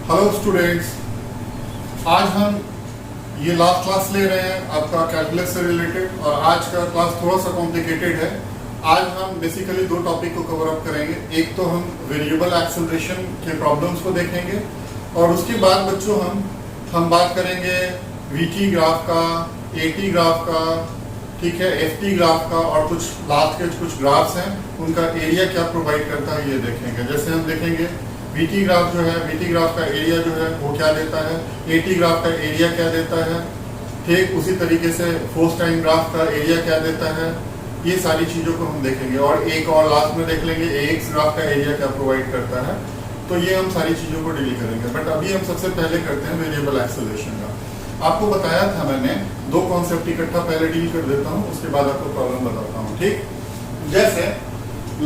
Hello students, आज हम ये लास्ट क्लास ले रहे हैं आपका कैलकुलस से रिलेटेड। और आज का क्लास थोड़ा सा कॉम्प्लिकेटेड है। आज हम बेसिकली दो टॉपिक को कवर अप करेंगे। एक तो हम वेरिएबल एक्सेलरेशन के प्रॉब्लम्स को देखेंगे और उसके बाद बच्चों हम बात करेंगे वीटी ग्राफ का, एटी ग्राफ का, ठीक है, एफटी ग्राफ का, और कुछ लास्ट के कुछ ग्राफ्स हैं उनका एरिया क्या प्रोवाइड करता है ये देखेंगे। जैसे हम देखेंगे वीटी ग्राफ जो है, वीटी ग्राफ का एरिया जो है वो क्या देता है, एटी ग्राफ का एरिया क्या देता है, ठीक उसी तरीके से फोर्स टाइम ग्राफ का एरिया क्या देता है। ये सारी चीज़ों को हम देखेंगे और एक और लास्ट में देख लेंगे एक्स ग्राफ का एरिया क्या प्रोवाइड करता है। तो ये हम सारी चीज़ों को डील करेंगे। बट अभी हम सबसे पहले करते हैं वेरिएबल एक्सेलरेशन का। आपको बताया था मैंने, दो कॉन्सेप्ट इकट्ठा पहले डील कर देता हूँ, उसके बाद आपको प्रॉब्लम बताता हूँ। ठीक, जैसे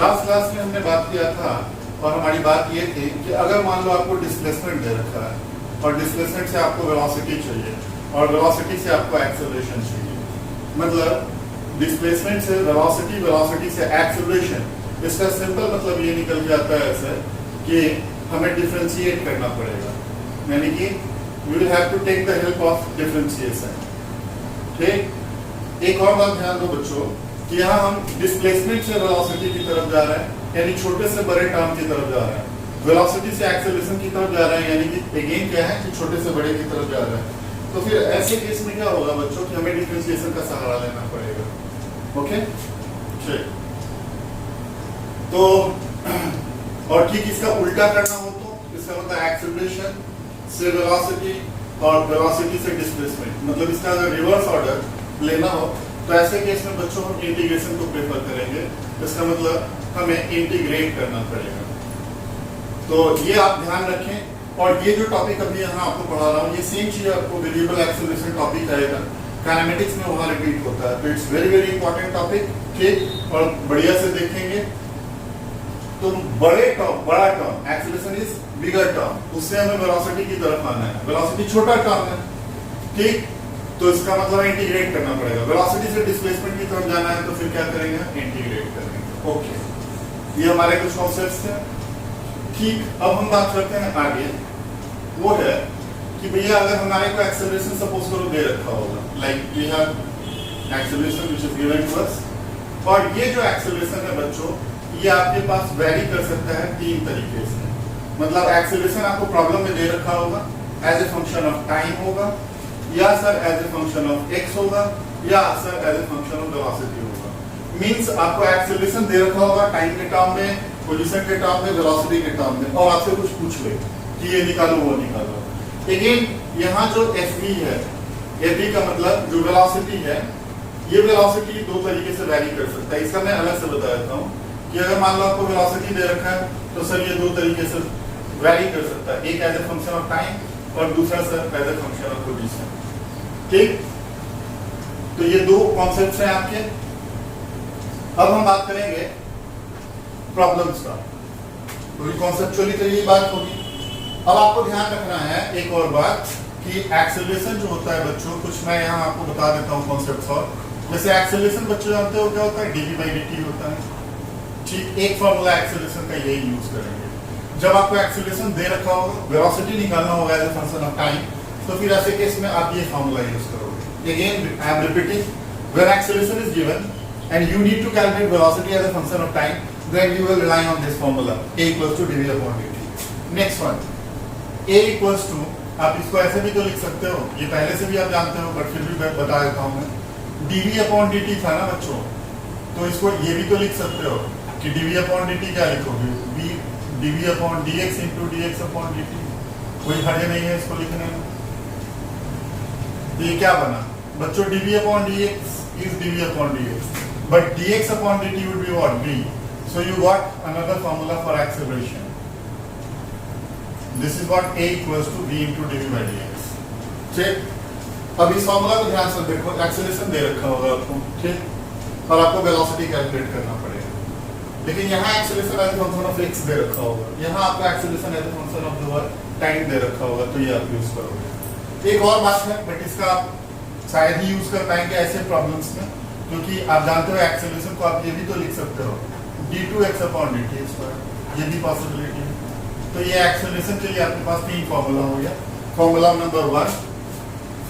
लास्ट क्लास में हमने बात किया था और हमारी बात ये थी कि अगर मान लो आपको डिस्प्लेसमेंट दे रखा है और डिस्प्लेसमेंट से आपको वेलोसिटी चाहिए और वेलोसिटी से आपको एक्सेलरेशन चाहिए, मतलब डिस्प्लेसमेंट से वेलोसिटी, वेलोसिटी से एक्सेलरेशन, इसका सिंपल मतलब ये निकल के आता है ऐसे कि हमें डिफरेंशिएट करना पड़ेगा, यानी कि we will have to take the help of differentiation। ठीक, एक और बात ध्यान दो बच्चों कि यहाँ हम डिस्प्लेसमेंट से वेलोसिटी की तरफ जा रहे हैं, यानी छोटे से बड़े टर्म की तरफ जा रहे हैं, वेलोसिटी से एक्सेलरेशन की तरफ जा रहे हैं, यानी कि अगेन क्या है कि छोटे से बड़े की तरफ जा रहे हैं। तो फिर ऐसे केस में क्या होगा बच्चों कि हमें डिफरेंशिएशन का सहारा लेना पड़ेगा। ओके, ठीक। तो और ठीक इसका उल्टा करना हो तो इसका मतलब एक्सेलरेशन से वेलोसिटी और वेलोसिटी से डिस्प्लेसमेंट, मतलब इसका अगर रिवर्स ऑर्डर लेना हो तो ऐसे केस में बच्चों हम इंटीग्रेशन को प्रेफर करेंगे। इसका मतलब हमें इंटीग्रेट करना पड़ेगा। तो ये आप ध्यान रखें। और ये जो टॉपिक अभी यहाँ आपको पढ़ा रहा हूँ, ये सेम चीज आपको वेरिएबल एक्सेलरेशन टॉपिक आएगा, काइनेमेटिक्स में वहाँ रिपीट होता है। तो it's very very important topic. ठीक, और बढ़िया से देखेंगे तो बड़े टर्म, बड़ा term, acceleration is bigger term, उससे हमें वेलोसिटी की तरफ आना है। वेलोसिटी छोटा टर्म है, ठीक, तो इसका मतलब इंटीग्रेट करना पड़ेगा। वेलोसिटी से डिस्प्लेसमेंट की तरफ जाना है तो फिर क्या करेंगे, इंटीग्रेट करेंगे। ओके, ये हमारे कुछ कॉन्सेप्ट्स हैं। ठीक, अब हम बात करते हैं आगे, वो है कि भैया अगर हमारे को एक्सेलरेशन सपोज करो दे रखा होगा, like we have acceleration which is given to us, और ये जो एक्सेलरेशन है बच्चों ये आपके पास वेरी कर सकता है तीन तरीके से। मतलब एक्सेलरेशन आपको प्रॉब्लम में दे रखा होगा as a function of time होगा, या sir as a function of x होगा, या sir as a function of velocity होगा। मींस आपको एक्सेलरेशन दे रखा होगा टाइम के टर्म में, पोजीशन के टर्म में, वेलोसिटी के टर्म में, और आपसे कुछ पूछ ले कि ये निकालो वो निकालो। अगेन यहाँ जो एफवी है, एफवी का मतलब जो वेलोसिटी है, ये वेलोसिटी दो तरीके से वैरी कर सकता है। इसका मैं अलग से बता देता हूँ कि अगर मान लो आपको वेलोसिटी दे रखा है तो सर ये दो तरीके से वैरी कर सकता है, एक as a function of time और दूसरा sir as a function of position. ठीक, तो ये दो कॉन्सेप्ट्स हैं आपके। अब हम बात करेंगे प्रॉब्लम्स का। तो कॉन्सेप्चुअली तो यही बात होगी। अब आपको ध्यान रखना है एक और बात कि एक्सेलरेशन जो होता है बच्चों, कुछ मैं यहाँ आपको बता देता हूँ कॉन्सेप्ट्स। और जैसे एक्सेलरेशन बच्चों जानते हो क्या होता है, डीवी बाई डी होता है। ठीक, एक फॉर्मूला एक्सेलरेशन का यही यूज करेंगे। जब आपको एक्सेलरेशन दे रखा होगा, वेलोसिटी निकालना होगा as a function of time, तो फिर ऐसे केस में आप ये फॉर्मूला यूज करोगे। Again I am repeating, when acceleration is given and you need to calculate velocity as a function of time, then you will rely on this formula a = dv upon dt। Next one, a = आप इसको ऐसे भी तो लिख सकते हो, ये पहले से भी आप जानते हो बट फिर भी मैं बता देता हूँ मैं, dv upon dt था ना बच्चों, तो इसको ये भी तो लिख सकते हो कि dv upon dt क्या लिखोगे, dv upon dx into dx upon dt। कोई हर्ज नहीं है इसको लिखने में। तो ये क्या बना बच्चों, dv upon dx is dv upon dx, but dx upon dt would be what, v, so you got another formula for acceleration. This is what a = v into dv by dx। ठीक, अब इस formula को ध्यान से देखो, acceleration दे रखा होगा आपको, ठीक, और आपको वेलोसिटी कैलकुलेट करना पड़ेगा। लेकिन यहाँ acceleration as a function of x दे रखा होगा, यहाँ आपका acceleration as a function of जो टाइम दे रखा होगा, तो ये आप यूज करोगे। एक और बात है बट इसका आप शायद ही यूज कर पाएंगे ऐसे प्रॉब्लम्स में, क्योंकि आप जानते हो एक्सेलरेशन को आप ये भी तो लिख सकते हो d2x/dt², ये भी पॉसिबिलिटी है। तो ये एक्सेलरेशन के लिए आपके पास 3 फॉर्मूला हो गया। Formula number 1,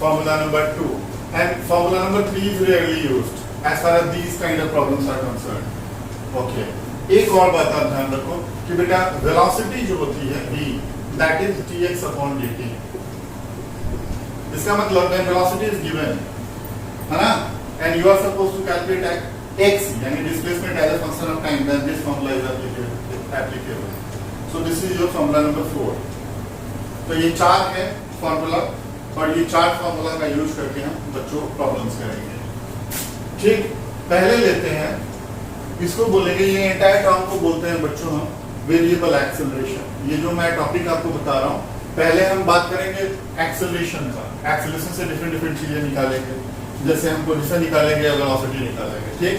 formula number 2 and formula number 3 is rarely used as far as these kind of problems are concerned. Okay, एक और बात आप ध्यान रखो कि बेटा वेलोसिटी जो होती है v, that is dx upon dt। इसका मतलब व्हेन वेलोसिटी इज गिवन, है ना, and you are supposed to calculate x यानी displacement as a function of time, then this formula is applicable. So this is your formula number 4। तो ये 4 है formula, और ये 4 फॉर्मूला का यूज करके हम बच्चों प्रॉब्लम्स करेंगे। ठीक, पहले लेते हैं इसको, बोलेंगे ये एंटायर टर्म को बोलते हैं बच्चों हम वेरिएबल एक्सेलरेशन। ये जो मैं टॉपिक आपको बता रहा हूँ, पहले हम बात करेंगे एक्सेलरेशन का। एक्सेलरेशन से डिफरेंट डिफरेंट चीजें निकालेंगे, जैसे हम पोजीशन निकालेंगे या वेलोसिटी निकालेंगे। ठीक,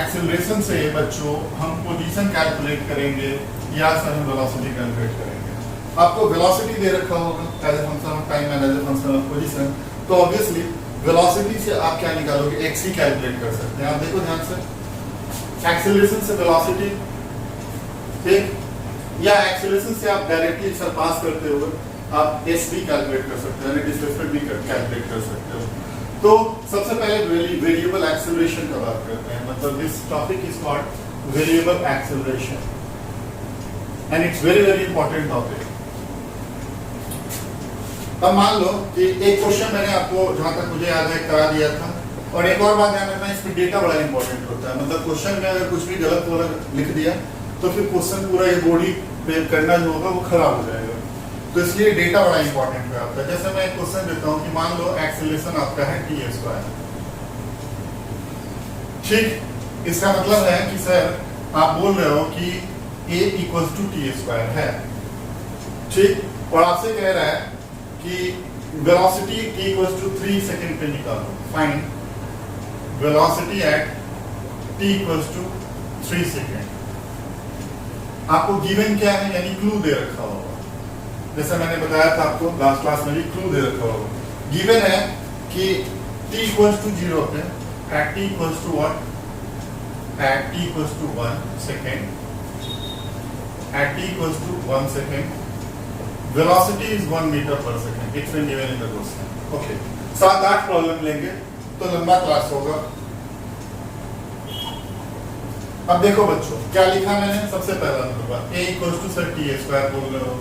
एक्सेलरेशन से बच्चों हम पोजीशन कैलकुलेट करेंगे या सर हम वेलोसिटी कैलकुलेट करेंगे। आपको वेलोसिटी दे रखा होगा as a function of time and as a function of position, तो ऑब्वियसली वेलोसिटी से आप क्या निकालोगे, x ही कैलकुलेट कर सकते हैं। आप देखो ध्यान से, एक्सेलरेशन से वेलोसिटी, ठीक, या एक्सेलरेशन से आप डायरेक्टली सरपास करते हुए आप s भी कैलकुलेट कर सकते हो, यानी डिस्प्लेसमेंट भी कैलकुलेट कर सकते हो। तो सबसे पहले वेरिएबल एक्सेलरेशन का बात करते हैं, मतलब this topic is called variable acceleration and it's very very important topic. अब मान लो कि एक क्वेश्चन मैंने आपको जहां तक मुझे याद है करा दिया था, और एक और बात ध्यान रखना, इसमें डेटा बड़ा इंपॉर्टेंट होता है। मतलब क्वेश्चन में अगर कुछ भी गलत लिख दिया तो फिर क्वेश्चन पूरा ये बॉडी पे करना जो होगा वो खराब हो जाएगा। तो इसलिए डेटा बड़ा इंपॉर्टेंट आता है। जैसे मैं एक क्वेश्चन देता हूँ कि मान लो एक्सेलरेशन आपका है t²। ठीक, इसका मतलब है कि सर आप बोल रहे हो कि a = t² है। ठीक, और आपसे कह रहा है कि वेलोसिटी t = 3 सेकंड पे निकालो। Find velocity at t = 3 second. आपको गिवन क्या है, यानी क्लू दे रखा होगा। जैसा मैंने बताया था आपको लास्ट क्लास में भी, क्लू दे रखा होगा। गिवन है कि t = 0 पे at t = what, at t = 1 second, at t = 1 second velocity is 1 meter per second. It's been given in the question. Okay, 7-8 problem लेंगे तो लंबा क्लास होगा। अब देखो बच्चों क्या लिखा मैंने, सबसे पहला नंबर a = सर t² बोल रहे हो।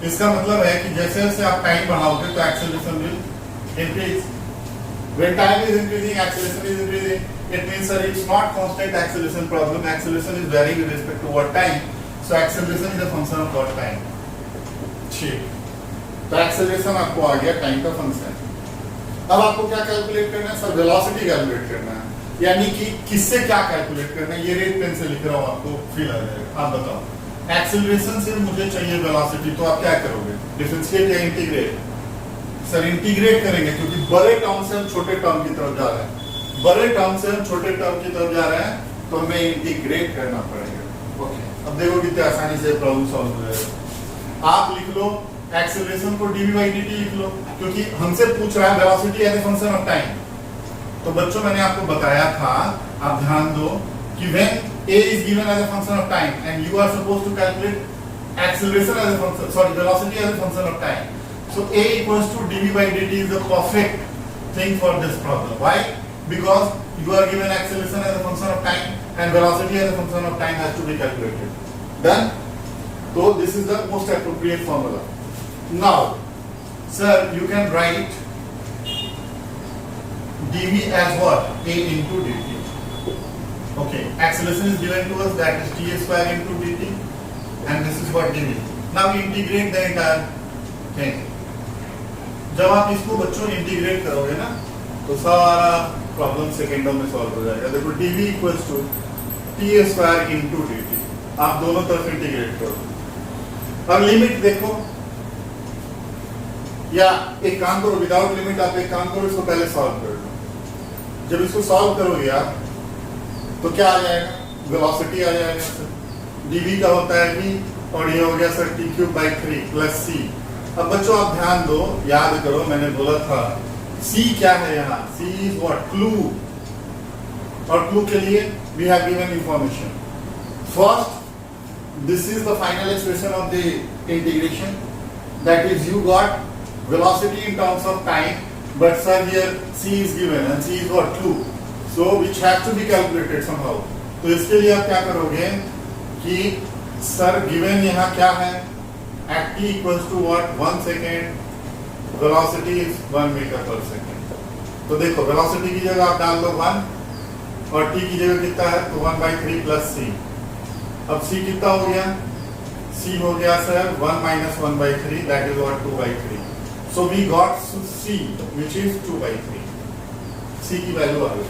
इसका मतलब है कि जैसे जैसे आप टाइम बढ़ाओगे तो acceleration will increase. When time is increasing, acceleration is increasing. It means sir it's not constant acceleration problem. Acceleration is varying with respect to what time. So acceleration is a function of what time. ठीक, तो acceleration आपको आ गया time का function. अब आपको क्या calculate करना है, सर वेलोसिटी कैलकुलेट करना है, यानी कि किससे क्या कैलकुलेट करना है, ये रेड पेन से लिख रहा हूं, आपको फील आ जाएगा। आप बताओ, एक्सेलरेशन से मुझे चाहिए वेलोसिटी, तो आप क्या करोगे, डिफरेंशिएट या इंटीग्रेट? सर इंटीग्रेट करेंगे, क्योंकि बड़े टर्म से हम छोटे टर्म की तरफ जा रहे हैं। बड़े टर्म से हम छोटे टर्म की तरफ जा रहे हैं, तो हमें इंटीग्रेट करना पड़ेगा। ओके, अब देखो कितने आसानी से प्रॉब्लम सॉल्व हो जाएगा। आप लिख लो एक्सेलरेशन को dv/dt लिख लो, क्योंकि हमसे पूछ रहा है velocity as a function of time. तो बच्चों मैंने आपको बताया था, आप ध्यान दो कि when a is given as a function of time and you are supposed to calculate acceleration as a function, velocity as a function of time. So a = dv/dt is the perfect thing for this problem. Why? Because you are given acceleration as a function of time and velocity as a function of time has to be calculated. Done? So this is the most appropriate formula. Now, sir, you can write dv as what? A into dt. Okay, acceleration is given to us, that is t² into dt, and this is what dv. Now we integrate the entire thing. जब आप इसको बच्चों integrate करोगे ना, तो सारा problem सेकेंडों में solve हो जाएगा। देखो dv = t² into dt, आप दोनों तरफ इंटीग्रेट करो। अब लिमिट देखो, या एक काम करो, विदाउट लिमिट आप एक काम करो, इसको पहले सॉल्व कर लो। जब इसको सॉल्व करोगे आप तो क्या आ जाएगा, वेलोसिटी आ जाएगा सर, dv का होता है v, और ये हो गया सर t³ + c। अब बच्चों आप ध्यान दो, याद करो, मैंने बोला था c क्या है यहाँ, c इज व्हाट, क्लू। और क्लू के लिए we have given information. First this is the final expression of the integration. That is, you got velocity in terms of time, but sir here c is given and c is what, 2, so which has to be calculated somehow. तो इसके लिए आप क्या करोगे कि sir given यहाँ क्या है, at t equals to what, 1 second, velocity is 1 meter per second. तो देखो velocity की जगह आप डाल दो 1 और t की जगह कितना है, तो 1/3 plus c. अब c कितना हो गया, c हो गया sir 1 minus 1/3, that is what, 2/3. So we got c which is 2/3. c की वैल्यू आ गई.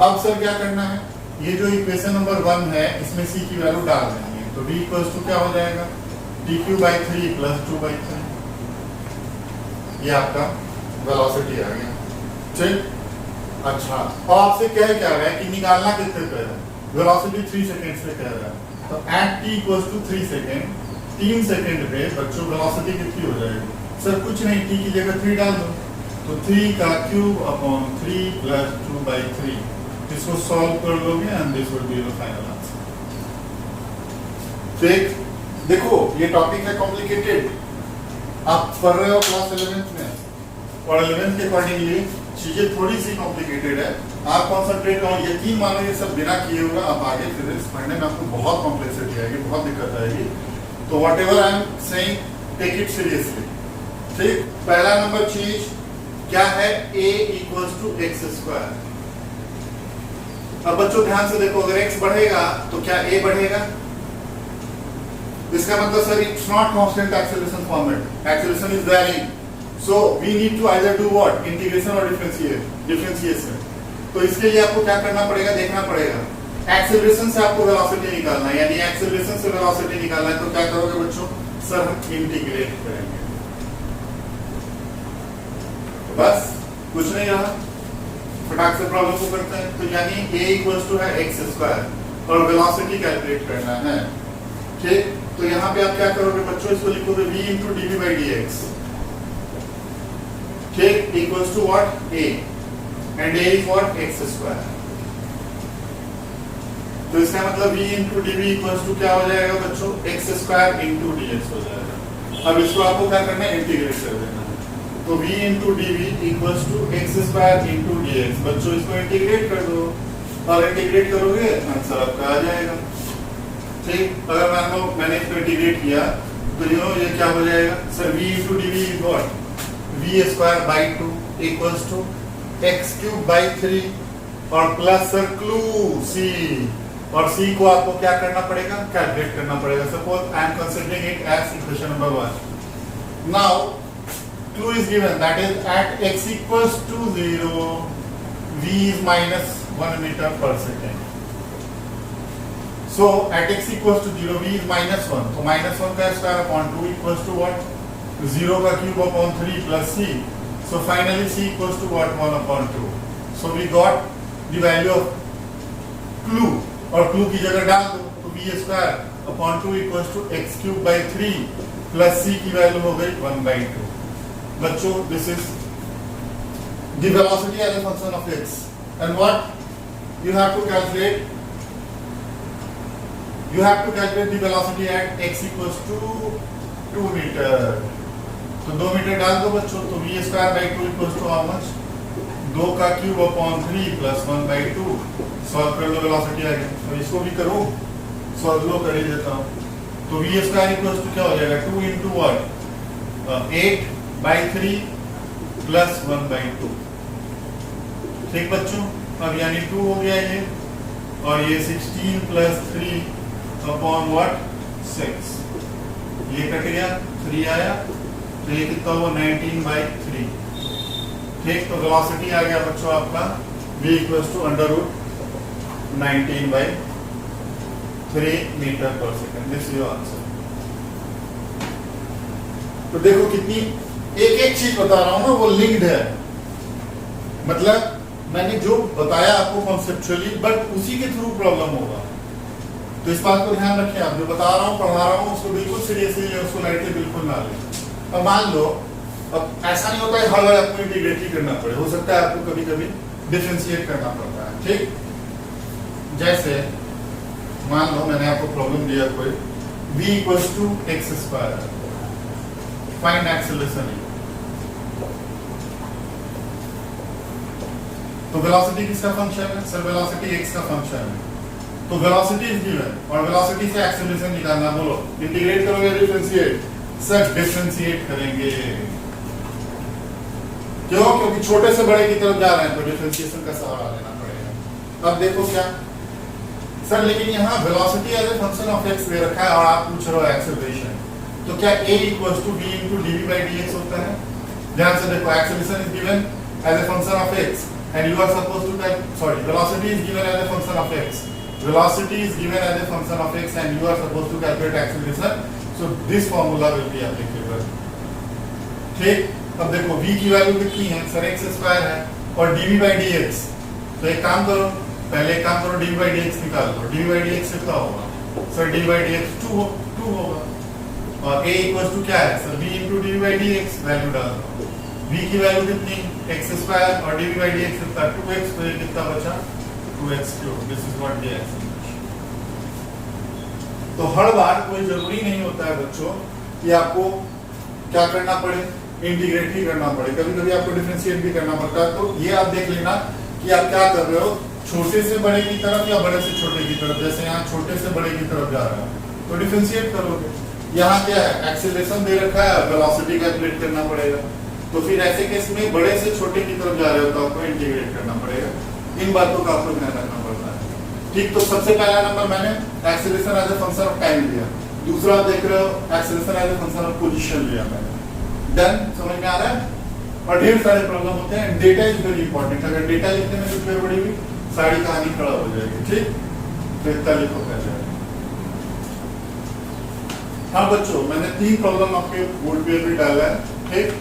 अब सर क्या करना है, ये जो इक्वेशन नंबर 1 है इसमें c की वैल्यू डाल देंगे. तो v इक्वल्स टू क्या हो जाएगा, dq/3 plus 2/3. ये आपका वेलोसिटी आ गया. ठीक. अच्छा, और आपसे क्या रहा है कि निकालना कितने पे है, वेलोसिटी 3 सेकंड से कह रहा है. तो at t equals to 3 second, 3 second पे बच्चों वेलोसिटी कितनी हो जाएगी, सर कुछ नहीं, t की जगह 3 डाल दो. तो 3 का क्यूब अपॉन 3 प्लस 2/3. इसको सॉल्व कर लोगे and this will be the final answer. ठीक. देखो ये टॉपिक है कॉम्प्लिकेटेड, आप पढ़ रहे हो क्लास 11th में और 11th के अकॉर्डिंगली चीजें थोड़ी सी कॉम्प्लिकेटेड है. आप कॉन्सेंट्रेट करो, यकीन मानो ये सब बिना किए हुए आप आगे फिजिक्स पढ़ने में आपको बहुत कॉम्प्लेक्सिटी आएगी, बहुत दिक्कत आएगी. तो whatever I am saying take it seriously. ठीक. पहला नंबर चीज क्या है, a equals to x square. अब बच्चों ध्यान से देखो, अगर x बढ़ेगा तो क्या a बढ़ेगा, इसका मतलब sir it's not constant acceleration format, acceleration is varying. So we need to either do what, integration or differentiation. तो इसके लिए आपको क्या करना पड़ेगा, देखना पड़ेगा. एक्सेलरेशन से आपको वेलोसिटी निकालना है, यानी एक्सेलरेशन से वेलोसिटी निकालना है. तो क्या करोगे बच्चों, सर हम इंटीग्रेट करेंगे. तो बस कुछ नहीं रहा, फटाक से प्रॉब्लम को करते हैं. तो यानी a इक्वल्स टू है एक्स स्क्वायर और वेलोसिटी कैलकुलेट करना है. ठीक. तो यहाँ पे आप क्या करोगे बच्चों, इसको लिखोगे v into dv/dx. ठीक. equals to what, a, and a is what, x square. तो इसका मतलब v into dv equals to क्या हो जाएगा बच्चों, x square into dx हो जाएगा. अब इसको आपको क्या करना है, इंटीग्रेट कर देना है. तो v into dv equals to x square into dx. बच्चों इसको इंटीग्रेट कर दो और इंटीग्रेट करोगे आंसर आपका आ जाएगा. ठीक. अगर मान लो मैंने इसको इंटीग्रेट किया तो ये क्या हो जाएगा sir, v into dv is what, v square by 2 equals to x cube by 3 और प्लस सर क्लू c, और c को आपको क्या करना पड़ेगा, कैलकुलेट करना पड़ेगा. Suppose I am considering it as equation number 1. Now clue is given, that is at x equals to 0 v is minus 1 meter per second. So at x equals to 0 v is minus 1, तो minus 1 का square upon 2 equals to what, 0 का cube upon 3 plus c. So finally c equals to what, 1 upon 2. So we got the value of clue, और clue की जगह डाल दो तो v square upon 2 equals to x cube by 3 plus c की value हो गई 1/2. बच्चों this is the velocity as a function of x, and what you have to calculate, the velocity at x equals to 2 meter. तो 2 metre डाल दो बच्चों. तो v square by 2 equals to how much, 2 का cube upon 3 plus 1/2. Solve कर लो, velocity आ गई. तो इसको भी करो, सॉल्व लो कर ही देता हूँ. तो v स्क्वायर इक्वल्स टू क्या हो जाएगा, 2 into what, 8/3 प्लस 1/2. ठीक बच्चों. अब यानी 2 हो गया ये, और ये 16 प्लस 3 अपॉन what, 6. ये कट गया, 3 आया, तो ये कितना हुआ, 19/3. ठीक. तो वेलोसिटी आ गया बच्चों आपका v equals to √19/3 मीटर पर second. This is your answer. तो देखो कितनी एक एक चीज बता रहा हूं ना, वो लिंक्ड है. मतलब मैंने जो बताया आपको कॉन्सेप्चुअली, बट उसी के थ्रू प्रॉब्लम होगा. तो इस बात को ध्यान रखें. आप जो बता रहा हूं, पढ़ा रहा हूं, उसको बिल्कुल सीरियसली लें, उसको लाइटली बिल्कुल ना लें. अब मान लो, अब ऐसा नहीं होता है हर बार आपको इंटीग्रेट ही करना पड़े, हो सकता है आपको कभी कभी डिफरेंशिएट करना पड़ता है. ठीक. जैसे मान लो मैंने आपको प्रॉब्लम दिया कोई v equals to x square, find acceleration. तो वेलोसिटी किसका फंक्शन है? सर वेलोसिटी x का फंक्शन है। तो वेलोसिटी इज गिवन और वेलोसिटी से एक्सेलरेशन निकालना, बोलो इंटीग्रेट करोगे डिफरेंशिएट? सर डिफरेंशिएट करेंगे। क्यों? क्योंकि छोटे से बड़े की तरफ जा रहे हैं तो डिफरेंशिएशन का सहारा लेना पड़ेगा। अब देखो क्या सर, लेकिन यहाँ velocity as a function of x दे रखा है और आप पूछ रहे हो एक्सेलरेशन, तो क्या a equals to v into dv by dx होता है? ध्यान से देखो, acceleration is given as a function of x and you are supposed to type, sorry, velocity is given as a function of x. Velocity is given as a function of x and you are supposed to calculate acceleration. So this formula will be applicable. ठीक, अब देखो v की value कितनी है? Sir x square है और dv by dx। तो एक काम करो, पहले एक काम करो, dv by dx निकाल दो। dv by dx कितना होगा? सर dv by dx 2 होगा और a इक्वल्स टू क्या है? Sir v into dv by dx value डाल दो। v की वैल्यू कितनी? x स्क्वायर और dv by dx कितना? 2x, तो ये कितना बचा? 2x cube. This is what the acceleration. तो हर बार कोई जरूरी नहीं होता है बच्चों कि आपको क्या करना पड़े, इंटीग्रेट ही करना पड़े, कभी कभी आपको डिफरेंशिएट भी करना पड़ता है। तो ये आप देख लेना कि आप क्या कर रहे हो, छोटे से बड़े की तरफ या बड़े से छोटे की तरफ। जैसे यहाँ छोटे से बड़े की तरफ जा रहा है तो डिफरेंशिएट करोगे। यहाँ क्या है? एक्सेलरेशन दे रखा है, वेलोसिटी कैलकुलेट करना पड़ेगा। तो फिर ऐसे केस में बड़े से छोटे की तरफ जा रहे हो तो आपको इंटीग्रेट करना पड़ेगा। इन बातों का आपको ध्यान रखना पड़ता है। ठीक, तो सबसे पहला नंबर मैंने acceleration as a function of time लिया, दूसरा देख रहे हो acceleration as a function of position लिया मैंने। डन, समझ में आ रहा है? और ढेर सारे प्रॉब्लम होते हैं। Data is very important. अगर डेटा लिखने में कुछ गड़बड़ी हुई सारी कहानी खड़ा हो जाएगी। ठीक, तो इतना लिखो पहले। हाँ बच्चों, मैंने 3 प्रॉब्लम आपके बोर्ड पे भी डाला है। ठीक,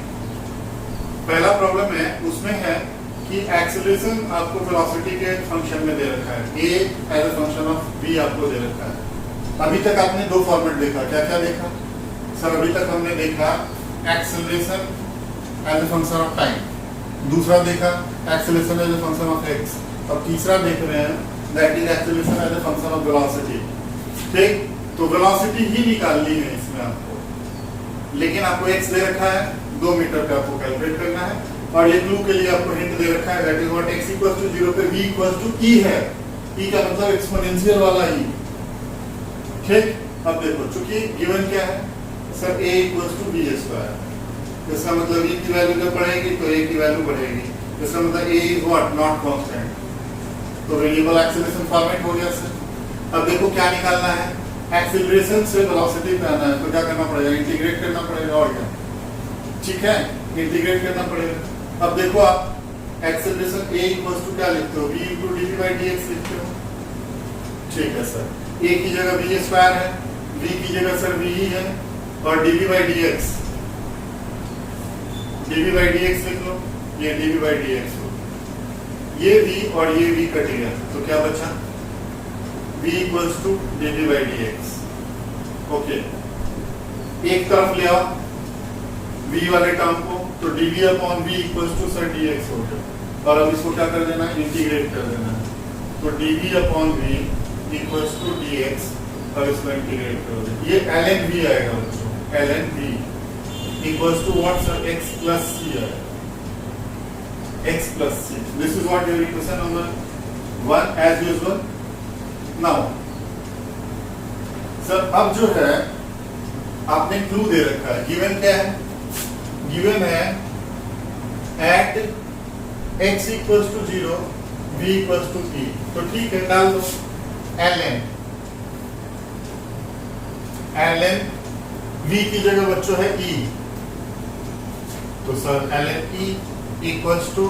पहला प्रॉब्लम है, उसमें है कि एक्सेलरेशन आपको वेलोसिटी के फंक्शन में दे रखा है, a as a function of b आपको दे रखा है। अभी तक आपने 2 फॉर्मेट देखा, क्या क्या देखा? सर अभी तक हमने देखा acceleration as a function of time, दूसरा देखा acceleration as a function of x, और तीसरा देख रहे हैं that is acceleration as a function of velocity. ठीक, तो वेलोसिटी ही निकालनी है इसमें आपको, लेकिन आपको x दे रखा है 2 मीटर का, आपको कैलकुलेट करना है। और ये क्लू के लिए आपको हिंट दे रखा है that is what x equals to 0 पे v इक्वल्स टू e है। e का मतलब एक्सपोनेंशियल वाला e। ठीक, अब देखो चूंकि गिवन क्या है sir a equals to v square, इसका मतलब e की वैल्यू जब बढ़ेगी तो a की वैल्यू बढ़ेगी। इसका मतलब a is what? Not constant. तो वेरिएबल एक्सेलरेशन फॉर्मेट हो गया सर। अब देखो क्या निकालना है, एक्सेलरेशन से वेलोसिटी पे आना है तो क्या करना पड़ेगा? इंटीग्रेट करना पड़ेगा। और क्या? ठीक है, इंटीग्रेट करना पड़ेगा। अब देखो आप एक्सेलरेशन a इक्वल्स टू क्या लिखते हो? v into dv by dx लिखते हो। ठीक है सर, a की जगह v स्क्वायर है, v की जगह सर v ही है, और dv बाय dx लिख लो, ये dv बाय dx हो। ये v और ये v कट गया तो क्या बचा? v equals to dv by dx। Okay, एक तरफ ले आओ v वाले टर्म को, तो dv upon v equals to sir dx हो गया। और अब इसको क्या कर देना है? इंटीग्रेट कर देना है। तो dv upon v equals to dx, अब इसको इंटीग्रेट करोगे, ये ln v आएगा बच्चों, ln v equals to what sir? x plus c आएगा, x plus c। This is what your equation number 1 as usual. Now sir अब जो है आपने क्लू दे रखा है, गिवन क्या है? गिवन है at x equals to 0 v equals to e। तो ठीक है, डाल दो ln v की जगह बच्चों है e, तो sir ln e equals to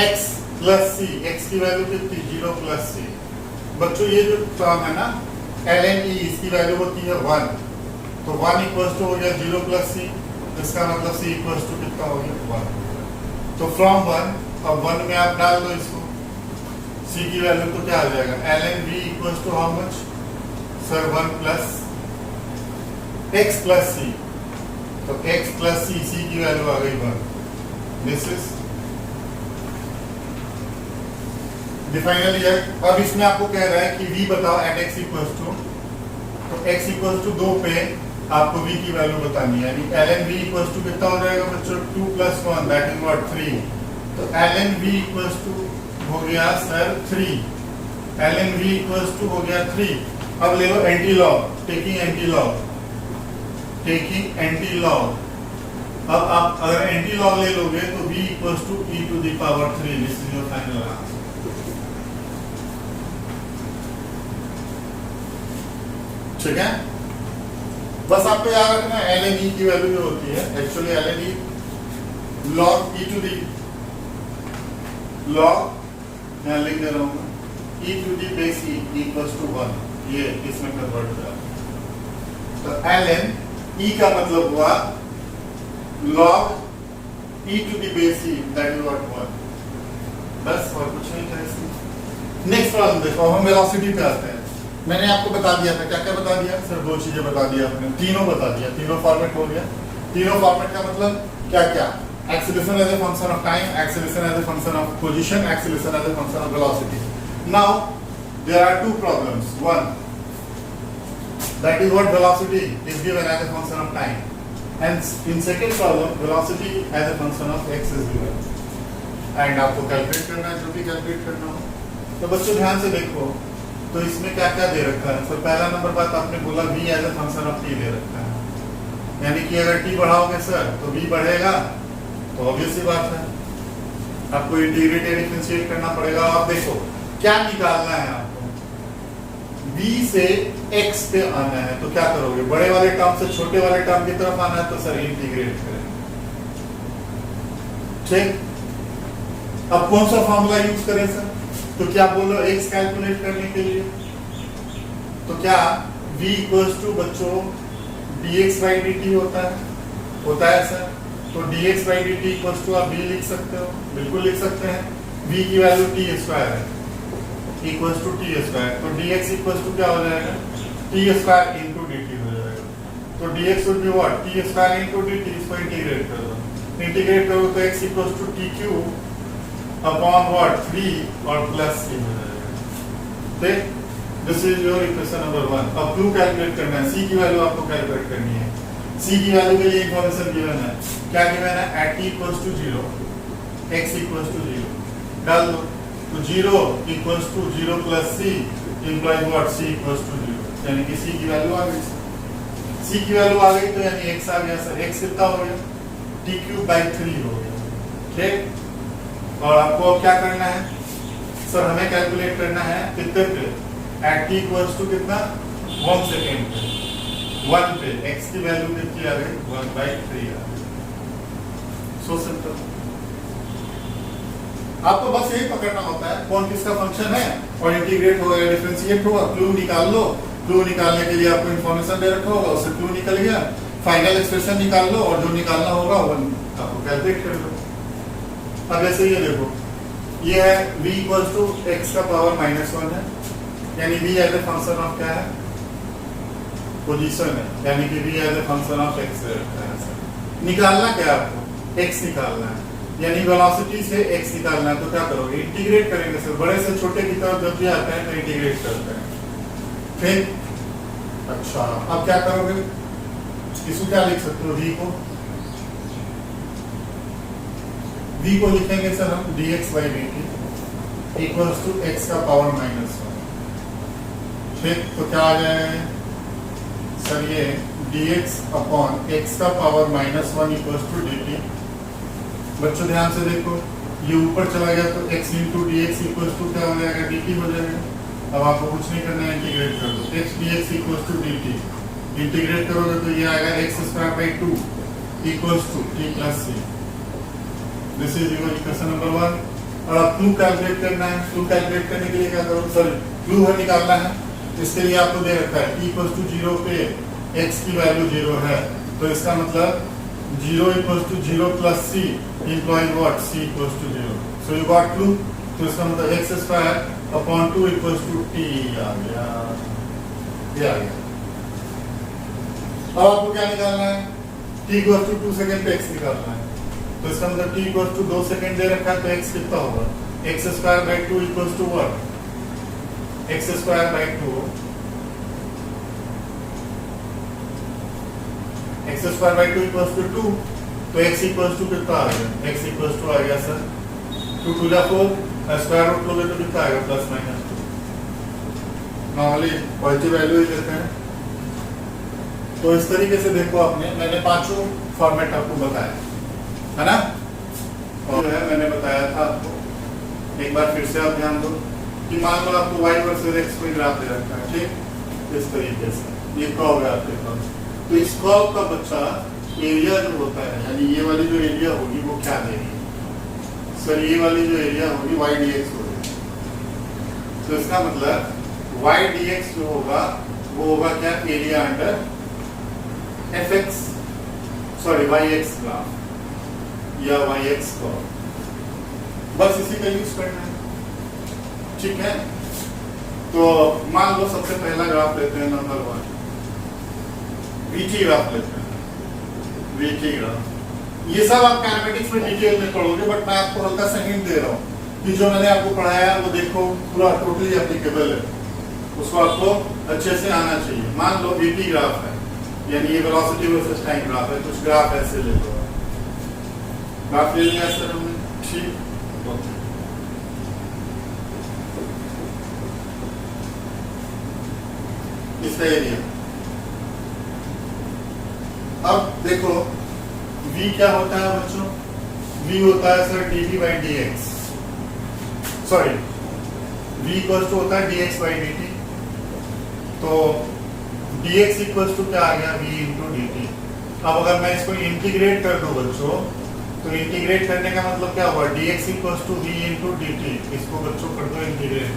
x plus c। x की वैल्यू कितनी? 0 प्लस c। बच्चों ये जो टर्म है ना ln e, इसकी वैल्यू होती है 1, तो 1 इक्वल्स टू हो गया 0 प्लस c, इसका मतलब c इक्वल्स टू कितना हो गया? 1। तो फ्रॉम 1, अब 1 में आप डाल दो इसको, c की वैल्यू तो क्या आ जाएगा? ln v equals to how much sir? 1 plus x plus c, तो x प्लस c की वैल्यू आ गई 1। दिस इज डिफाइनल है। अब इसमें आपको कह रहा है कि v बताओ एट x इक्वल्स टू, तो x इक्वल्स टू 2 पे आपको v की वैल्यू बतानी है, यानी ln v इक्वल्स टू कितना हो जाएगा बच्चों 2 + 1 दैट इज व्हाट 3। तो ln v इक्वल्स टू हो गया sir 3, ln v equals to हो गया 3। अब ले लो anti log, taking anti log, taking anti log. अब आप अगर एंटी लॉग ले लोगे तो v equals to e to the power 3, this is your final answer. ठीक है, बस आपको याद रखना ln e की वैल्यू जो होती है actually ln e log e to the log मैं लिख दे रहा हूँ e to the base e equals to 1, ये इसमें कन्वर्ट हो जाता है। तो ln e का मतलब हुआ log e to the base e that is what 1, बस और कुछ नहीं था इसमें। नेक्स्ट प्रॉब्लम देखो, हम वेलोसिटी पे आते हैं। मैंने आपको बता दिया था, क्या क्या बता दिया सर? 2 चीजें बता दिया आपने, तीनों बता दिया, तीनों फॉर्मेट हो गया। तीनों फॉर्मेट का मतलब क्या क्या? Acceleration as a function of time, acceleration as a function of position, acceleration as a function of velocity. Now there are 2 problems, one that is what velocity is given as a function of time, and in second problem velocity as a function of x is given, and आपको calculate करना है जो भी calculate करना हो। तो बच्चों ध्यान से देखो, तो इसमें क्या क्या दे रखा है? तो पहला नंबर बात आपने बोला v as a function of t दे रखा है, यानी कि अगर t बढ़ाओगे सर तो v बढ़ेगा, तो ऑब्वियस सी बात है आपको इंटीग्रेट या डिफरेंशिएट करना पड़ेगा। और देखो क्या निकालना है आपको, v से x पे आना है, तो क्या करोगे? बड़े वाले टर्म से छोटे वाले टर्म की तरफ आना है, तो सर इंटीग्रेट करेंगे। ठीक, अब कौन सा फॉर्मूला यूज करें सर? तो क्या बोलो x कैलकुलेट करने के लिए, तो क्या v इक्वल्स टू बच्चों dx by dt होता है सर। तो dx by dt equals to आप v लिख सकते हो, बिल्कुल लिख सकते हैं। v की वैल्यू t स्क्वायर है इक्वल्स टू t स्क्वायर, तो dx इक्वल्स टू क्या हो जाएगा? t स्क्वायर इनटू dt हो जाएगा। तो dx would be what? t square into dt। इसको इंटीग्रेट कर दो, इंटीग्रेट करो तो x equals to t cube upon what 3 और प्लस c हो जाएगा। ठीक, this is your equation number 1। अब q कैलकुलेट करना है, c की वैल्यू आपको कैलकुलेट करनी है। c की वैल्यू के लिए इंफॉर्मेशन गिवन है, क्या गिवन है? At t equals to 0 x equals to 0 डाल दो, तो 0 equals to 0 plus c implies what? c equals to 0, यानी कि c की वैल्यू आ गई। c की वैल्यू आ गई तो यानी x आ गया सर। x कितना हो गया? t क्यूब बाई 3 हो गया। ठीक, और आपको क्या करना है सर? हमें कैलकुलेट करना है कितने पे? एट t इक्वल्स टू कितना? 1 सेकेंड पे, 1 पे x की वैल्यू कितनी आ गई? 1/3 आ गई। So simple. आपको बस यही पकड़ना होता है कौन किसका फंक्शन है, और इंटीग्रेट होगा या डिफरेंशिएट होगा। क्लू निकाल लो, क्लू निकालने के लिए आपको इंफॉर्मेशन दे रखा होगा, उससे क्लू निकल गया, फाइनल एक्सप्रेशन निकाल लो, और जो निकालना होगा वो आपको कैलकुलेट कर लो। अब ऐसे ये देखो, ये है v इक्वल्स टू x का पावर -1 है, यानी v as a function of क्या है? पोजीशन है, यानी कि v as a function of x है। निकालना क्या है आपको? x निकालना है, यानी वेलोसिटी से x निकालना है। तो क्या करोगे? इंटीग्रेट करेंगे सर। बड़े से छोटे की तरफ जब भी आते हैं तो इंटीग्रेट करते हैं। फिर अच्छा, अब क्या करोगे? इसको क्या लिख सकते हो? v को लिखेंगे सर हम dx by dt equals to x का पावर -1। ठीक, तो क्या आ जाएगा सर? ये dx अपॉन x का पावर -1 इक्वल्स टू dt। बच्चों ध्यान से देखो, ये ऊपर चला गया तो x into dx equals to क्या हो जाएगा? dt हो जाएगा। अब आपको कुछ नहीं करना है, इंटीग्रेट कर दो। x dx equals to dt, integrate करोगे तो ये आएगा x square by 2 equals to t plus c। This is your equation number 1। और अब क्लू कैलकुलेट करना है। क्लू कैलकुलेट करने के लिए क्या करो? सॉरी, क्लू है निकालना है, इसके लिए आपको दे रखा है t इक्वल्स टू 0 पे x की वैल्यू 0 है, तो इसका मतलब 0 equals to 0 plus c implies what? c equals to 0। So you got clue. तो इसका मतलब x square upon 2 equals to t आ गया, ये आ गया। अब आपको क्या निकालना है? t इक्वल्स टू 2 सेकंड पे x निकालना है, तो इसका मतलब t इक्वल्स टू 2 सेकंड दे रखा है, तो x कितना होगा? X square by two equals to what, x square by two, x square by two equals to two, तो एक्स इक्वल्स टू कितना आ गया, एक्स इक्वल्स टू आ गया सर टू टू जा फोर, स्क्वायर रूट लोगे तो कितना आएगा plus minus two. Normally positive value ही लेते हैं। तो इस तरीके से देखो आपने, मैंने पांचों फॉर्मेट आपको बताया है ना, और है मैंने बताया था आपको, एक बार फिर से आप ध्यान दो कि मान लो आपको y वर्सेस x कोई ग्राफ दे रखा है, ठीक, इस तरीके से ये कर्व है आपके पास, तो इस कर्व का बच्चा एरिया जो होता है, यानी ये वाली जो एरिया होगी वो क्या देगी सर, ये वाली जो एरिया होगी y dx होगी, तो इसका मतलब y dx जो होगा वो होगा क्या, area under fx, sorry yx graph या yx कर्व, बस इसी का यूज करना है, ठीक है। तो मान लो सबसे पहला ग्राफ लेते हैं नंबर 1, VT ग्राफ लेते हैं, VT ग्राफ, ये सब आप कैलमेटिक्स में डिटेल में पढ़ोगे, बट मैं आपको हल्का सा हिंट दे रहा हूँ कि जो मैंने आपको पढ़ाया वो देखो पूरा टोटली एप्लीकेबल है, उसको आपको अच्छे से आना चाहिए। मान लो VT ग्राफ है, यानी ये वेलोसिटी वर्सेस टाइम ग्राफ है, कुछ ग्राफ ऐसे ले लो, ग्राफ ले लिया सर हमने, ठीक, इसका एरिया, अब देखो v क्या होता है बच्चों, v होता है sir dv by dx, sorry v equals to होता है dx बाई dt, तो dx इक्वल्स टू क्या आ गया, v इंटू dt। अब अगर मैं इसको इंटीग्रेट कर दूं बच्चों, तो इंटीग्रेट करने का मतलब क्या हुआ, dx equals to v into dt, इसको बच्चों कर दो इंटीग्रेट,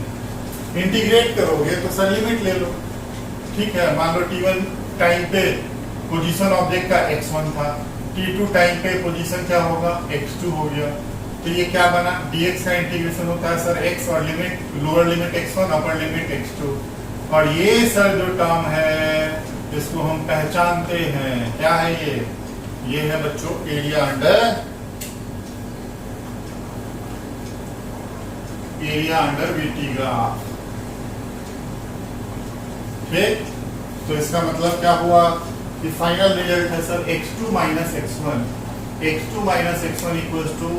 इंटीग्रेट करोगे तो सर लिमिट ले लो, ठीक है। मान लो t1 टाइम पे पोजीशन ऑब्जेक्ट का x1 था, t2 टाइम पे पोजीशन क्या होगा, x2 हो गया, तो ये क्या बना, dx का इंटीग्रेशन होता है सर x और limit, lower limit x1 upper limit x2, और ये सर जो टर्म है इसको हम पहचानते हैं, क्या है ये है बच्चों एरिया अंडर VT ग्राफ, ठीक। तो इसका मतलब क्या हुआ कि फाइनल रिजल्ट है sir x2 minus x1, x2 minus x1 equals to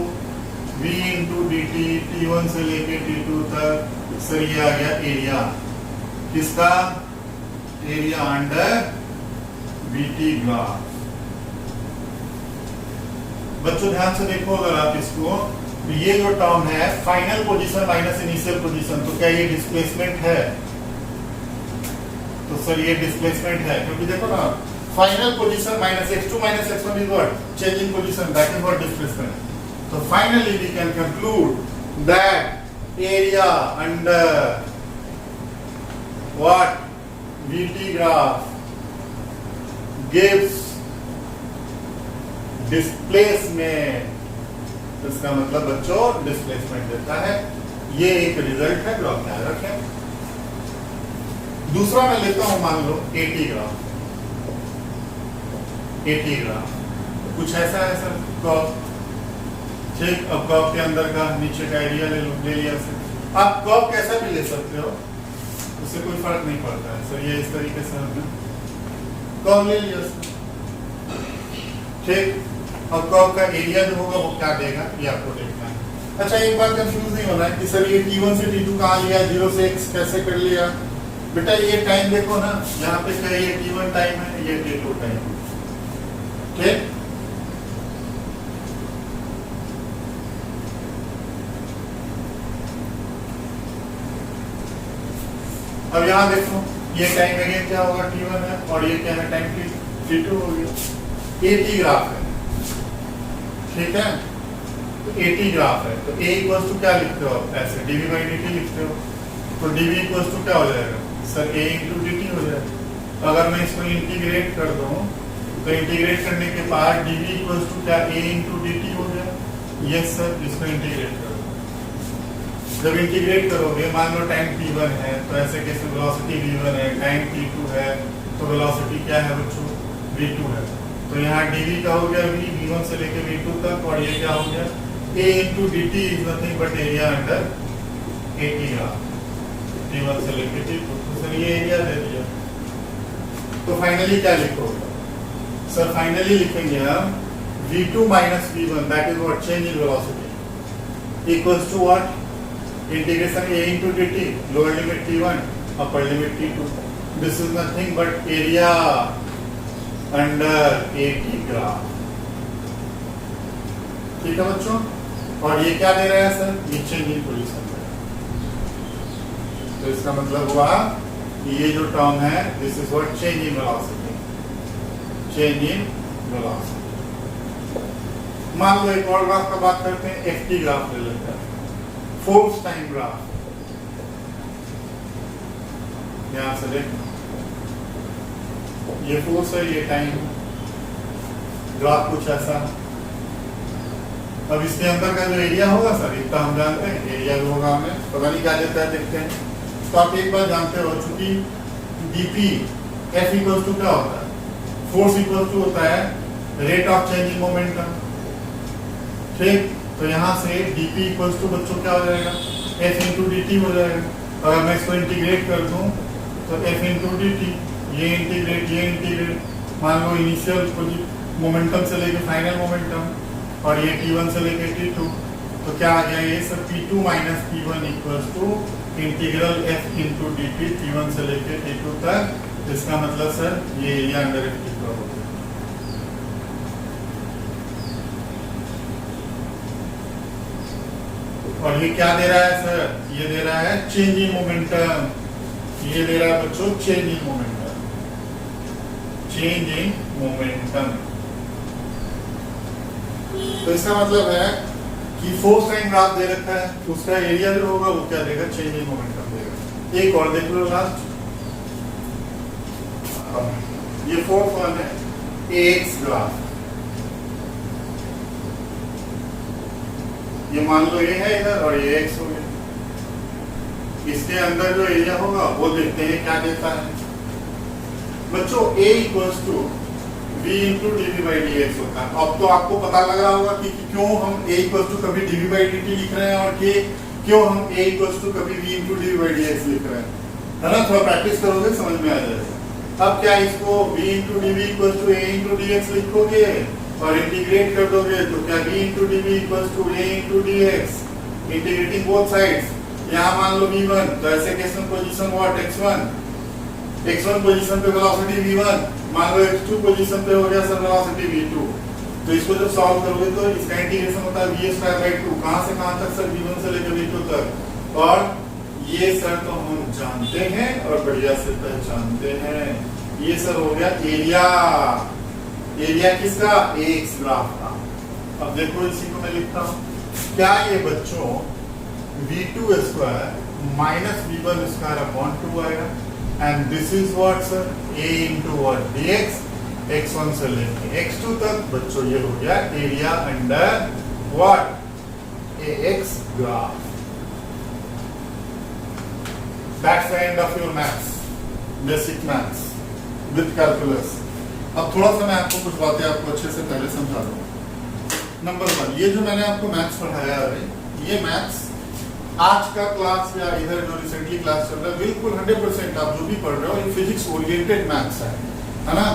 v into dt, t1 से लेके t2 तक, सर ये आ गया एरिया किसका, एरिया अंडर VT ग्राफ। बच्चों ध्यान से देखो, अगर आप इसको, ये जो टर्म है final position minus initial position, तो क्या ये डिस्प्लेसमेंट है, तो सर ये डिस्प्लेसमेंट है, क्योंकि देखो ना final position minus x2 minus x1 is what, change in position, that is what displacement. तो finally we can conclude that area under what VT graph gives displacement, इसका मतलब बच्चों डिस्प्लेसमेंट देता है, ये एक रिजल्ट है जो आप ध्यान रखें। दूसरा मैं लेता हूं, मान लो AT ग्राफ, AT ग्राफ कुछ ऐसा है सर कर्व, ठीक। अब कर्व के अंदर का नीचे का एरिया ले लिया सर, आप कर्व कैसा भी ले सकते हो, उससे कोई फर्क नहीं पड़ता है सर, ये इस तरीके से हमने कर्व ले लिया सर, ठीक। अब कर्व का एरिया जो होगा वो क्या देगा ये आपको देखना है। अच्छा एक बात कंफ्यूज नहीं होना है कि सर ये t1 से t2 कहाँ लिया, 0 से x कैसे कर लिया, बेटा ये टाइम देखो ना, यहाँ पे क्या ये t1 टाइम है, ये t2 टाइम, ठीक। अब यहाँ देखो ये टाइम अगेन क्या होगा, t1 है, और ये क्या है टाइम t2 हो गया, AT ग्राफ है, ठीक है। तो AT ग्राफ है, तो A इक्वल्स टू क्या लिखते हो आप, ऐसे dv बाई dt लिखते हो, तो dv इक्वल्स टू क्या हो जाएगा सर, A इंटू dt हो जाएगा। अगर मैं इसको इंटीग्रेट कर दूं, तो इंटीग्रेट करने के बाद dv इक्वल्स टू क्या, A इंटू dt हो जाएगा, यस सर। इसको इंटीग्रेट करो, जब इंटीग्रेट करोगे, मान लो टाइम t1 है, तो ऐसे कैसे वेलोसिटी v1 है, टाइम t2 है, तो वेलोसिटी क्या है बच्चों, v2 है, तो यहाँ dv का हो गया v1 से लेके v2 तक, और ये क्या हो गया A into dt is nothing but area under 80 graph, T1 से लेके T2, तो सर ये एरिया दे दिया। तो फाइनली क्या लिखोगे सर? फाइनली लिखेंगे हम v2 minus v1, that is what change in velocity, equals to what? Integration A into dt, lower limit T1, upper limit T2. This is nothing but area under 80 graph. ठीक है बच्चों, और ये क्या दे रहा है सर? ये चेंज इन पोजीशन दे रहा है। तो इसका मतलब हुआ कि ये जो टर्म है this is what change in velocity, change in velocity. मान लो एक और ग्राफ का बात करते हैं, एफटी ग्राफ ले लेते हैं, फोर्स टाइम ग्राफ। यहां से देखो, ये फोर्स है, ये टाइम, ग्राफ कुछ ऐसा। अब इसके अंदर का जो एरिया होगा सर, इतना हम जानते हैं, एरिया जो होगा हमें पता नहीं क्या देता है, देखते हैं। तो आप एक बार जानते हो, चूंकि dp f इक्वल टू क्या होता है? फोर्स इक्वल टू होता है rate of change in momentum. ठीक, तो यहाँ से dp इक्वल टू बच्चों क्या हो जाएगा? f इंटू dt हो जाएगा। अगर मैं इसको इंटीग्रेट कर दूं तो f इंटू dt, ये इंटीग्रेट, मान लो इनिशियल मोमेंटम से लेके फाइनल मोमेंटम, और ये T1 से लेके T2, तो क्या आ गया ये सब? P2 minus P1 equals to integral f into dt, T1 से लेके T2 तक। इसका मतलब सर ये एरिया अंडर एफ का होगा। और ये क्या दे रहा है सर? ये दे रहा है चेंज इन मोमेंटम, ये दे रहा है बच्चों change in momentum, change in momentum. तो इसका मतलब है कि फोर्स टाइम ग्राफ दे रखा है, उसका एरिया जो होगा वो क्या देगा? चेंज इन मोमेंटम देगा। एक और देख लो लास्ट, ये फोर्थ वन है, AX ग्राफ। ये मान लो ये है इधर और ये X हो गया। इसके अंदर जो एरिया होगा वो देखते हैं क्या देता है बच्चों। A equals to v into dv by dx होता है। अब तो आपको पता लग रहा होगा कि क्यों हम a इक्वल्स टू कभी dv बाई dt लिख रहे हैं और कि क्यों हम a इक्वल्स टू कभी v into dv by dx लिख रहे हैं, है ना? थोड़ा प्रैक्टिस करोगे समझ में आ जाएगा। अब क्या इसको v into dv equals to a into dx लिखोगे और इंटीग्रेट कर दोगे तो क्या v into dv equals to a into dx, integrating both sides. यहाँ मान लो v1, तो ऐसे केस में पोजीशन व्हाट? x1 पोजीशन पे वेलोसिटी v1, मान लो x2 पोजीशन पे हो गया सर वेलोसिटी v2। तो इसको जब सॉल्व करोगे तो इसका इंटीग्रेशन होता है v स्क्वायर बाई 2, कहां से कहां तक सर? v1 से लेकर v2 तक। और ये सर तो हम जानते हैं और बढ़िया से पहचानते हैं, ये सर हो गया एरिया। एरिया किसका? AX ग्राफ का। अब देखो इसी को मैं लिखता हूं, क्या ये बच्चों v2 square minus v1 square upon 2 आएगा, and this is what sir? a into what? dx, x1 से लेके x2 तक बच्चों ये हो गया area under what? AX graph. That's the end of your maths, basic maths with calculus. अब थोड़ा सा मैं आपको कुछ बातें आपको अच्छे से पहले समझा दूं। नंबर 1, ये जो मैंने आपको मैथ्स पढ़ाया है, ये मैथ्स आज का क्लास या इधर जो रिसेंटली क्लास चल रहा है, बिल्कुल 100% आप जो भी पढ़ रहे हो ये फिजिक्स ओरिएंटेड मैथ्स है ना?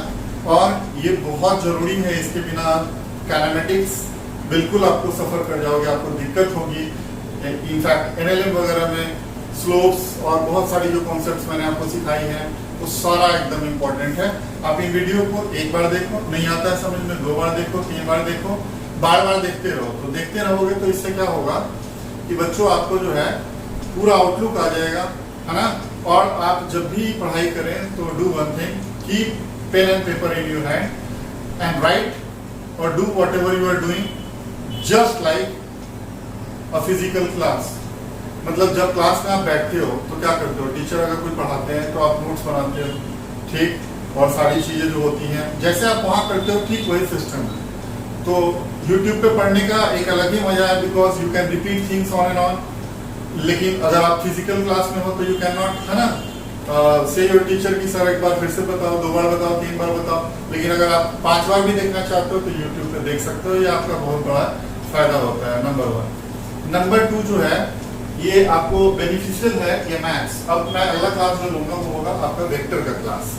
और ये बहुत जरूरी है, इसके बिना काइनेमेटिक्स बिल्कुल आपको सफर कर जाओगे, आपको दिक्कत होगी। इनफैक्ट NLM वगैरह में स्लोप्स और बहुत सारी जो कॉन्सेप्ट्स मैंने आपको सिखाई हैं वो सारा एकदम इम्पोर्टेंट है। आप इन वीडियो को एक बार देखो, नहीं आता है समझ में 2 बार देखो, 3 बार देखो, बार बार देखते रहो। तो देखते रहोगे तो इससे क्या होगा कि बच्चों आपको जो है पूरा आउटलुक आ जाएगा, है ना? और आप जब भी पढ़ाई करें तो do one thing, keep pen and paper in your hand and write और do whatever you are doing just like a physical class. मतलब जब क्लास में आप बैठते हो तो क्या करते हो? टीचर अगर कोई पढ़ाते हैं तो आप नोट्स बनाते हो, ठीक, और सारी चीजें जो होती हैं जैसे आप वहां करते हो ठीक वही सिस्टम है। तो YouTube पे पढ़ने का एक अलग ही मजा है, because you can repeat things on and on. लेकिन अगर आप फिजिकल क्लास में हो तो यू कैन नॉट, है ना? से योर टीचर की सर एक बार फिर से बताओ, 2 बार बताओ, 3 बार बताओ। लेकिन अगर आप 5 बार भी देखना चाहते हो तो YouTube पे देख सकते हो, ये आपका बहुत बड़ा फायदा होता है, नंबर 1। नंबर 2 जो है ये आपको बेनिफिशियल है ये मैथ्स। अब मैं अगला क्लास जो लूंगा वो होगा आपका वेक्टर का क्लास,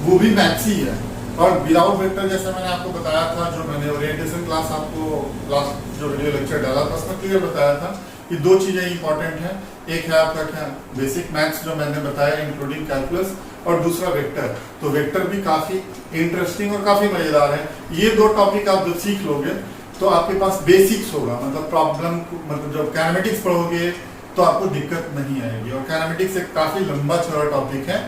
वो भी मैथ्स ही है। और विदाउट वेक्टर जैसे मैंने आपको बताया था, जो मैंने ओरिएंटेशन क्लास आपको लास्ट जो वीडियो लेक्चर डाला था उसमें क्लियर बताया था कि 2 चीजें इंपॉर्टेंट हैं। एक है आपका क्या बेसिक मैथ्स जो मैंने बताया इंक्लूडिंग कैलकुलस, और दूसरा वेक्टर। तो वेक्टर भी काफी इंटरेस्टिंग और काफी मजेदार है। ये 2 टॉपिक आप जब सीख लोगे तो आपके पास बेसिक्स होगा, मतलब प्रॉब्लम, मतलब जब कैनामेटिक्स पढ़ोगे तो आपको दिक्कत नहीं आएगी। और कैनामेटिक्स एक काफी लंबा चौड़ा टॉपिक है,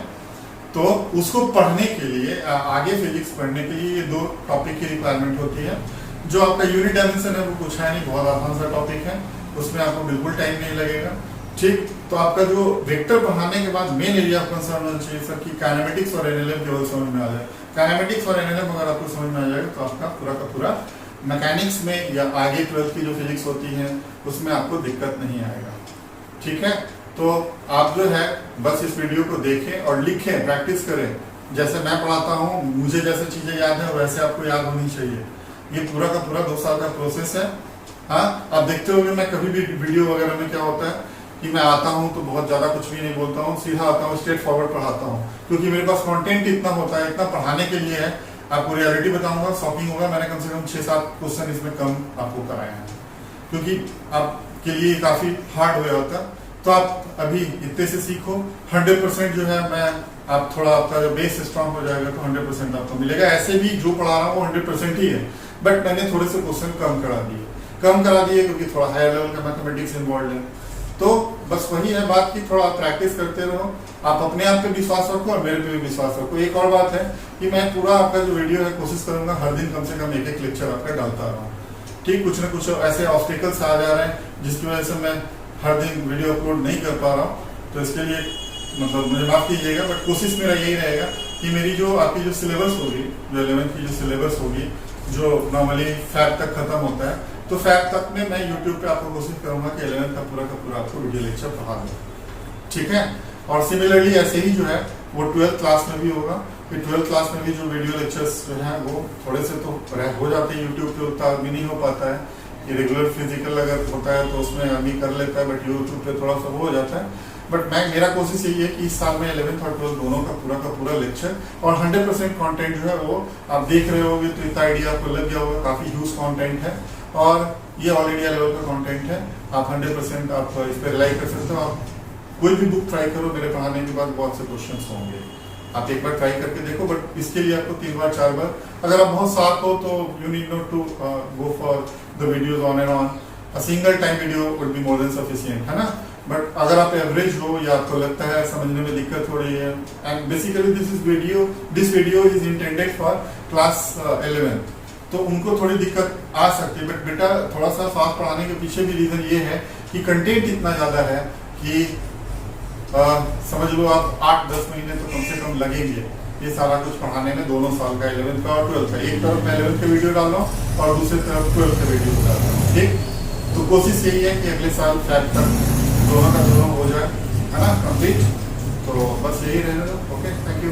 तो उसको पढ़ने के लिए आगे फिजिक्स पढ़ने के लिए ये 2 टॉपिक की रिक्वायरमेंट होती है। जो आपका यूनिट डायमेंशन है वो कुछ है नहीं, बहुत आसान सा टॉपिक है, उसमें आपको बिल्कुल टाइम नहीं लगेगा। ठीक, तो आपका जो वेक्टर पढ़ाने के बाद मेन एरिया ऑफ कंसर्न होना चाहिए सर कि काइनेमेटिक्स और एनएलएम केवल समझ में आ जाए। काइनेमेटिक्स और एनएलएम अगर आपको समझ में आ जाएगा तो आपका पूरा का पूरा मैकेनिक्स में या आगे 12th की जो फिजिक्स होती है उसमें आपको दिक्कत नहीं आएगा। ठीक है, तो आप जो है बस इस वीडियो को देखें और लिखें, प्रैक्टिस करें। जैसे मैं पढ़ाता हूँ, मुझे जैसे चीजें याद है वैसे आपको याद होनी चाहिए। ये पूरा का पूरा 2 साल का प्रोसेस है। हाँ, आप देखते होंगे मैं कभी भी वीडियो वगैरह में क्या होता है कि मैं आता हूँ तो बहुत ज्यादा कुछ भी नहीं बोलता हूँ, सीधा आता हूँ, स्ट्रेट फॉरवर्ड पढ़ाता हूँ, क्योंकि मेरे पास कंटेंट इतना होता है, इतना पढ़ाने के लिए है। आपको रियलिटी बताऊंगा, शॉकिंग होगा, मैंने कम से कम 6-7 क्वेश्चन इसमें कम आपको कराए हैं, क्योंकि आपके लिए काफी हार्ड हो जाता है। तो आप अभी इतने से सीखो, 100% जो है मैं आप थोड़ा आपका जो बेस स्ट्रांग हो जाएगा तो 100% आपको मिलेगा। ऐसे भी जो पढ़ा रहा हूँ वो 100% ही है, बट मैंने थोड़े से क्वेश्चन कम करा दिए क्योंकि थोड़ा हायर लेवल का मैथमेटिक्स इन्वॉल्व है। तो बस वही है बात कि थोड़ा प्रैक्टिस करते रहो, आप अपने आप पे विश्वास रखो और मेरे पे भी विश्वास रखो। एक और बात है कि मैं पूरा आपका जो वीडियो है कोशिश करूंगा हर दिन कम से कम 1-1 लेक्चर आपका डालता रहूँ। ठीक, कुछ ना कुछ ऐसे ऑब्स्टिकल्स आ जा रहे हैं जिसकी वजह से मैं हर दिन वीडियो अपलोड नहीं कर पा रहा हूँ, तो इसके लिए मतलब मुझे माफ कीजिएगा, बट कोशिश मेरा यही रहेगा कि मेरी जो आपकी जो सिलेबस होगी, जो 11th की जो सिलेबस होगी, जो नॉर्मली फैब तक खत्म होता है, तो फैब तक में मैं यूट्यूब पे आपको कोशिश करूंगा कि 11th का पूरा आपको वीडियो लेक्चर पढ़ा दूँ। ठीक है, और सिमिलरली ऐसे ही जो है वो 12th क्लास में भी होगा कि 12th क्लास में भी जो वीडियो लेक्चर्स जो है वो थोड़े से तो हो जाते हैं यूट्यूब पे, उतना आदमी नहीं हो पाता है कि रेगुलर फिजिकल अगर होता है तो उसमें आदमी कर लेता है, बट यूट्यूब पे थोड़ा सा हो जाता है। बट मेरा कोशिश यही है कि इस साल में 11th और 12th दोनों का पूरा लेक्चर और 100% कंटेंट जो है वो आप देख रहे होगे तो इतना आइडिया आपको लग गया होगा, काफी ह्यूज कंटेंट है और ये ऑल इंडिया लेवल का कंटेंट है। आप 100% आप इस पर रिलाई कर सकते हो। आप कोई भी बुक ट्राई करो, मेरे पढ़ाने के बाद बहुत से क्वेश्चंस होंगे, आप एक बार ट्राई करके देखो, बट इसके लिए आपको 3 बार 4 बार, अगर आप बहुत शार्प हो तो you need not to go for the videos on and on, a single time video would be more than sufficient, है ना। बट अगर आप एवरेज हो या आपको लगता है समझने में दिक्कत हो रही है, and basically this video is intended for class 11th, तो उनको थोड़ी दिक्कत आ सकती है। बट बेटा थोड़ा सा फास्ट पढ़ाने के पीछे भी रीजन ये है कि कंटेंट इतना ज्यादा है कि समझ लो आप 8-10 महीने तो कम से कम लगेंगे ये सारा कुछ पढ़ाने में, दोनों साल का 11th का और 12th का। एक तरफ मैं 11th का वीडियो डाल रहा हूँ और दूसरी तरफ 12th का वीडियो डाल रहा हूँ। ठीक, तो कोशिश यही है कि अगले साल फैब तक दोनों का दोनों हो जाए, है ना, कंप्लीट। तो बस यही रहने दो। Okay, thank you.